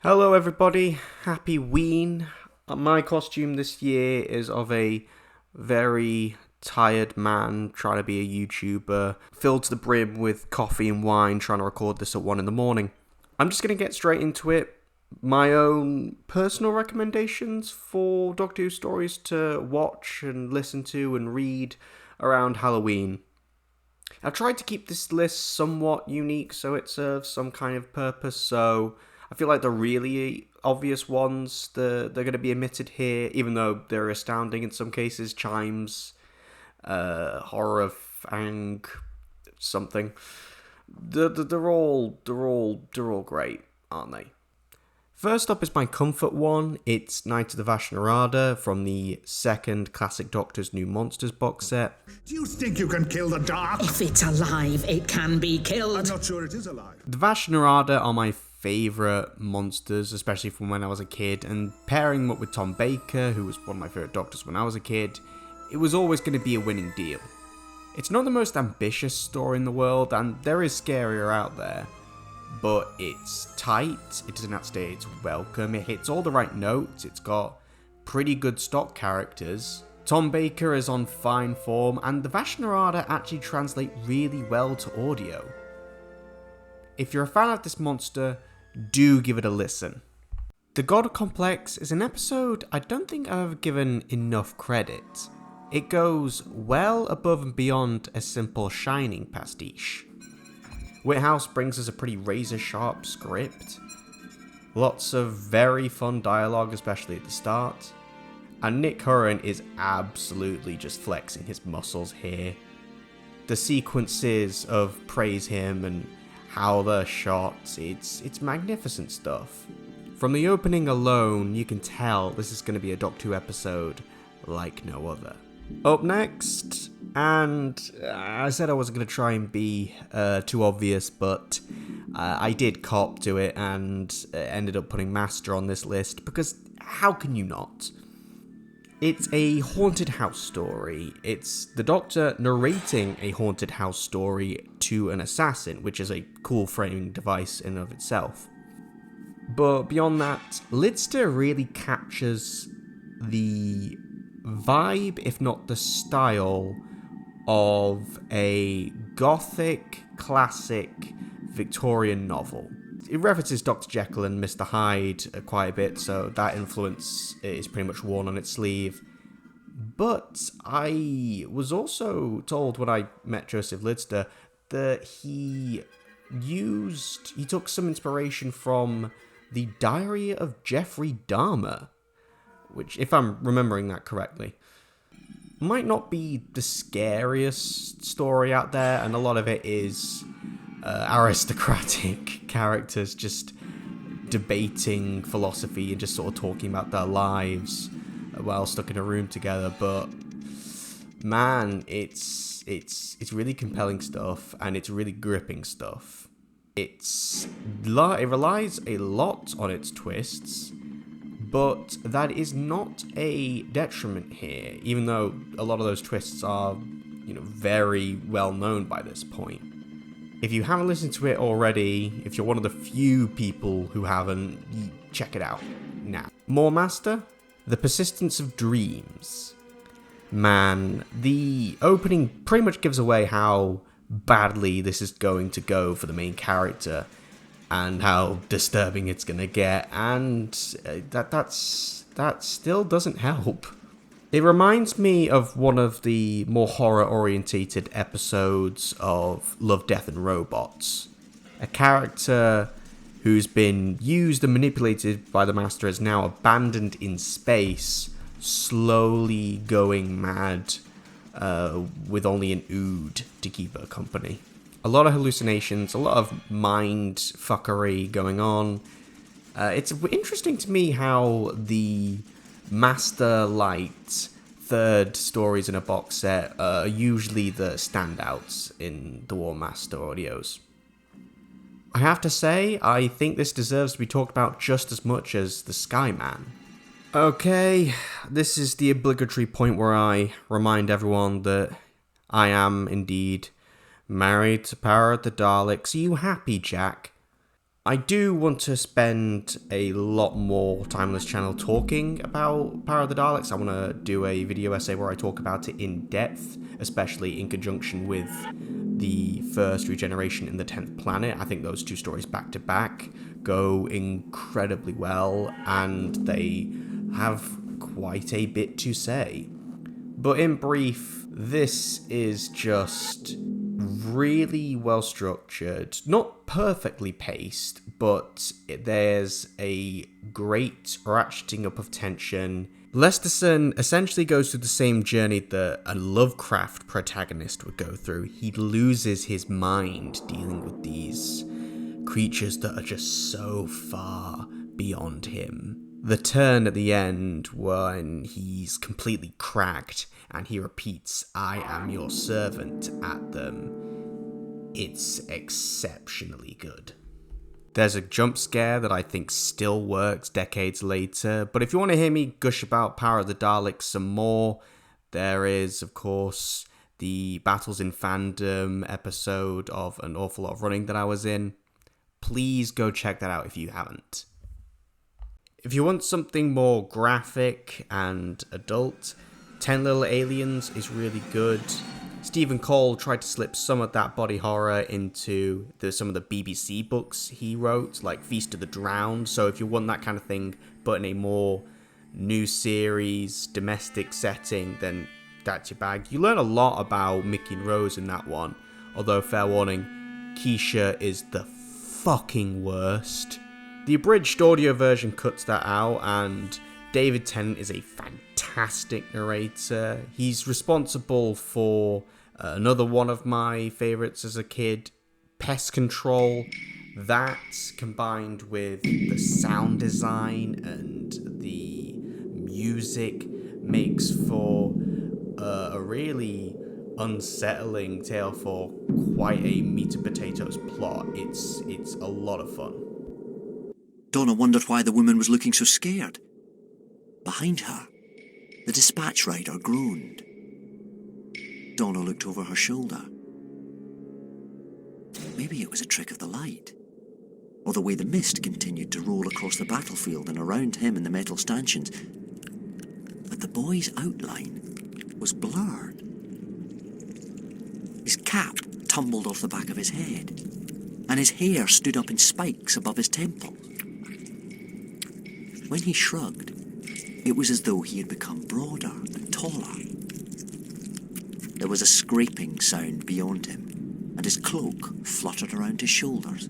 Hello everybody, happy Ween. My costume this year is of a very tired man trying to be a YouTuber, filled to the brim with coffee and wine, trying to record this at 1 in the morning. I'm just going to get straight into it. My own personal recommendations for Doctor Who stories to watch and listen to and read around Halloween. I've tried to keep this list somewhat unique so it serves some kind of purpose, so I feel like the really obvious ones, they're going to be omitted here, even though they're astounding in some cases. Chimes, horror, fang, something. They're all great, aren't they? First up is my comfort one. It's Night of the Vash Narada from the second Classic Doctor's New Monsters box set. Do you think you can kill the dark? If it's alive, it can be killed. I'm not sure it is alive. The Vash Narada are my favourite monsters, especially from when I was a kid, and pairing them up with Tom Baker, who was one of my favourite Doctors when I was a kid, it was always going to be a winning deal. It's not the most ambitious story in the world, and there is scarier out there, but it's tight, it doesn't outstay its welcome, it hits all the right notes, it's got pretty good stock characters, Tom Baker is on fine form, and the Vash Narada actually translate really well to audio. If you're a fan of this monster, do give it a listen. The God Complex is an episode I don't think I've ever given enough credit. It goes well above and beyond a simple Shining pastiche. Whithouse brings us a pretty razor-sharp script, lots of very fun dialogue, especially at the start, and Nick Curran is absolutely just flexing his muscles here. The sequences of praise him and how they're shot, it's magnificent stuff. From the opening alone, you can tell this is going to be a Doctor Who episode like no other. Up next, and I said I wasn't going to try and be too obvious, but I did cop to it and ended up putting Master on this list, because how can you not? It's a haunted house story. It's the Doctor narrating a haunted house story to an assassin, which is a cool framing device in and of itself. But beyond that, Lidster really captures the vibe, if not the style, of a gothic, classic Victorian novel. It references Dr. Jekyll and Mr. Hyde quite a bit, so that influence is pretty much worn on its sleeve. But I was also told when I met Joseph Lidster that he took some inspiration from the Diary of Jeffrey Dahmer, which, if I'm remembering that correctly, might not be the scariest story out there, and a lot of it is aristocratic characters just debating philosophy and just sort of talking about their lives while stuck in a room together. But man, it's really compelling stuff, and it's really gripping stuff. It relies a lot on its twists, but that is not a detriment here, even though a lot of those twists are, very well known by this point. If you haven't listened to it already, if you're one of the few people who haven't, check it out now. More Master? The Persistence of Dreams. Man, the opening pretty much gives away how badly this is going to go for the main character, and how disturbing it's going to get, and that still doesn't help. It reminds me of one of the more horror-orientated episodes of Love, Death and Robots. A character who's been used and manipulated by the Master is now abandoned in space, slowly going mad, with only an ood to keep her company. A lot of hallucinations, a lot of mind fuckery going on. It's interesting to me how the Master Light third stories in a box set are usually the standouts in the War Master audios. I have to say, I think this deserves to be talked about just as much as the Skyman. Okay, this is the obligatory point where I remind everyone that I am indeed married to Power of the Daleks. Are you happy, Jack? I do want to spend a lot more time on this channel talking about Power of the Daleks. I want to do a video essay where I talk about it in depth, especially in conjunction with the first regeneration in the 10th planet. I think those two stories back to back go incredibly well, and they have quite a bit to say. But in brief, this is just really well structured, not perfectly paced, but there's a great ratcheting up of tension. Lesterson essentially goes through the same journey that a Lovecraft protagonist would go through. He loses his mind dealing with these creatures that are just so far beyond him. The turn at the end when he's completely cracked and he repeats, "I am your servant" at them, it's exceptionally good. There's a jump scare that I think still works decades later, but if you want to hear me gush about Power of the Daleks some more, there is, of course, the Battles in Fandom episode of An Awful Lot of Running that I was in. Please go check that out if you haven't. If you want something more graphic and adult, 10 Little Aliens is really good. Stephen Cole tried to slip some of that body horror into some of the BBC books he wrote, like Feast of the Drowned. So if you want that kind of thing, but in a more new series, domestic setting, then that's your bag. You learn a lot about Mickey and Rose in that one. Although, fair warning, Keisha is the fucking worst. The abridged audio version cuts that out, and David Tennant is a fantastic narrator. He's responsible for another one of my favourites as a kid, Pest Control. That, combined with the sound design and the music, makes for a really unsettling tale for quite a meat and potatoes plot. It's a lot of fun. Donna wondered why the woman was looking so scared. Behind her, the dispatch rider groaned. Donna looked over her shoulder. Maybe it was a trick of the light, or the way the mist continued to roll across the battlefield and around him in the metal stanchions. But the boy's outline was blurred. His cap tumbled off the back of his head, and his hair stood up in spikes above his temples. When he shrugged, it was as though he had become broader and taller. There was a scraping sound beyond him, and his cloak fluttered around his shoulders.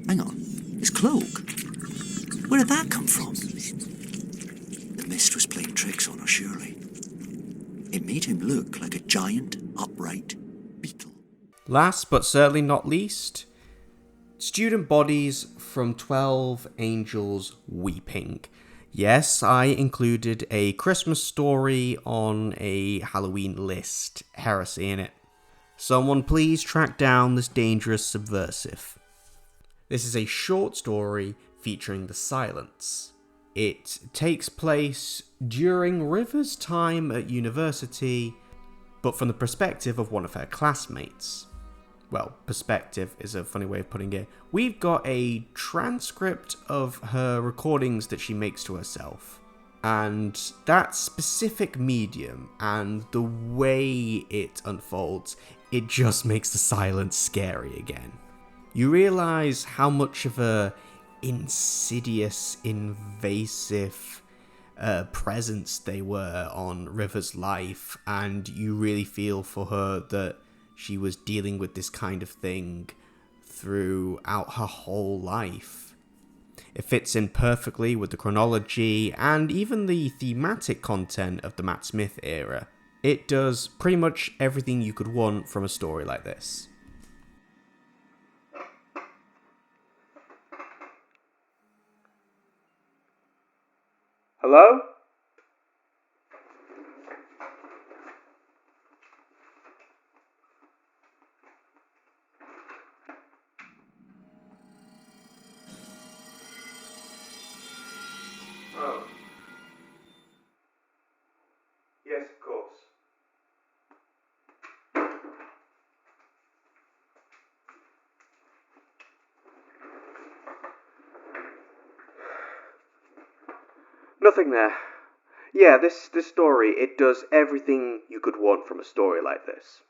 Hang on, his cloak? Where did that come from? The mist was playing tricks on her, surely. It made him look like a giant, upright beetle. Last but certainly not least, student bodies from 12 Angels Weeping. Yes, I included a Christmas story on a Halloween list. Heresy in it. Someone please track down this dangerous subversive. This is a short story featuring the Silence. It takes place during River's time at university, but from the perspective of one of her classmates. Well, perspective is a funny way of putting it. We've got a transcript of her recordings that she makes to herself. And that specific medium and the way it unfolds, it just makes the Silence scary again. You realise how much of a insidious, invasive presence they were on River's life, and you really feel for her that she was dealing with this kind of thing throughout her whole life. It fits in perfectly with the chronology and even the thematic content of the Matt Smith era. It does pretty much everything you could want from a story like this. Hello? Oh. Yes, of course. Nothing there. Yeah, this story, it does everything you could want from a story like this.